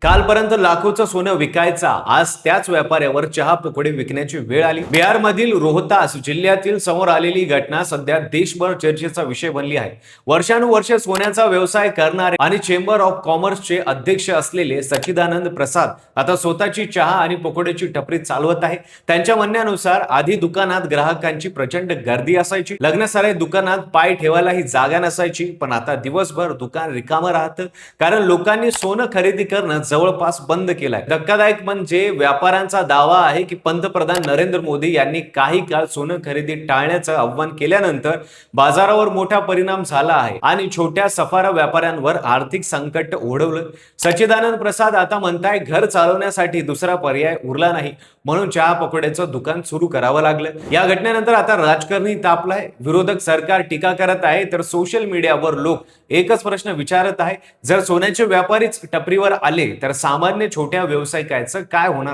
कालपर्यंत लाखोचं सोनं विकायचा, आज त्याच व्यापाऱ्यावर चहा पकोडे विकण्याची वेळ आली। बिहारमधील रोहतास जिल्ह्यातील समोर आलेली घटना सध्या देशभर चर्चेचा विषय बनली आहे। वर्षानुवर्ष सोन्याचा व्यवसाय करणारे आणि चेंबर ऑफ कॉमर्सचे अध्यक्ष असलेले सच्चिदानंद प्रसाद आता स्वतःची चहा आणि पकोड्याची टपरी चालवत आहे। त्यांच्या म्हणण्यानुसार आधी दुकानात ग्राहकांची प्रचंड गर्दी असायची, लग्नासारे दुकानात पाय ठेवायलाही जागा नसायची, पण आता दिवसभर दुकान रिकामं राहतं, कारण लोकांनी सोनं खरेदी करणं जवळपास बंद केलाय। धक्कादायक म्हणजे व्यापाऱ्यांचा दावा आहे की पंतप्रधान नरेंद्र मोदी यांनी काही काळ सोनं खरेदी टाळण्याचं आव्हान केल्यानंतर बाजारावर मोठा परिणाम झाला आहे आणि छोट्या सफारा व्यापाऱ्यांवर आर्थिक संकट ओढवलं। सच्चिदानंद प्रसाद आता म्हणताय, घर चालवण्यासाठी दुसरा पर्याय उरला नाही, म्हणून चहा पकोड्याचं दुकान सुरू करावं लागलं। या घटनेनंतर आता राजकारणी तापलाय, विरोधक सरकार टीका करत आहे, तर सोशल मीडियावर लोक एकच प्रश्न विचारत आहे, जर सोन्याचे व्यापारीच टपरीवर आले तर सामान्य छोट्या व्यावसायिकाचं काय होणार?